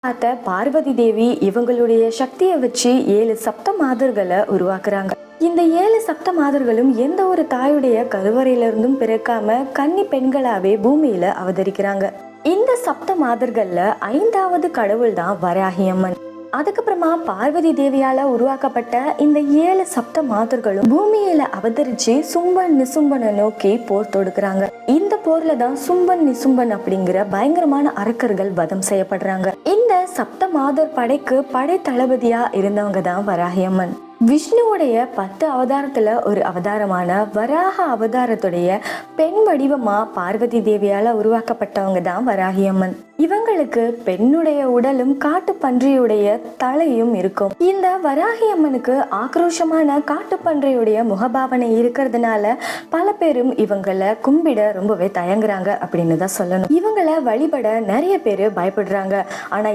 பார்த்த பார்வதி தேவி இவங்களுடைய சக்தியை வச்சு 7 சப்த மாதர்களை உருவாக்குறாங்க. இந்த 7 சப்த மாதர்களும் எந்த ஒரு தாயுடைய கருவறையிலிருந்தும் பிறக்காம கன்னி பெண்களாவே பூமியில அவதரிக்கிறாங்க. இந்த சப்த மாதர்கள்ல 5வது கடவுள் தான் வராகி அம்மன். அதுக்கப்புறமா பார்வதி தேவியால உருவாக்கப்பட்ட இந்த 7 சப்த மாதர்களும் பூமியில அவதரிச்சு சும்பன் நிசும்பனை நோக்கி போர் தொடுக்கிறாங்க. இந்த போர்ல தான் சும்பன் நிசும்பன் அப்படிங்கிற பயங்கரமான அரக்கர்கள் வதம் செய்யப்படுறாங்க. இந்த சப்த மாதர் படைக்கு படை தளபதியா இருந்தவங்க தான் வராகி அம்மன். விஷ்ணுவுடைய 10 அவதாரத்துல ஒரு அவதாரமான வராக அவதாரத்துடைய பெண் வடிவமா பார்வதி தேவியால உருவாக்கப்பட்டவங்க தான் வராகி அம்மன். இவங்களுக்கு பெண்ணுடைய உடலும் காட்டு பன்றியுடைய தலையும் இருக்கும். இந்த வராகி அம்மனுக்கு ஆக்ரோஷமான காட்டு பன்றியுடைய முகபாவனை இருக்கிறதுனால பல பேரும் இவங்களை கும்பிட ரொம்பவே தயங்குறாங்க அப்படின்னு தான் சொல்லணும். இவங்களை வழிபட நிறைய பேரு பயப்படுறாங்க. ஆனா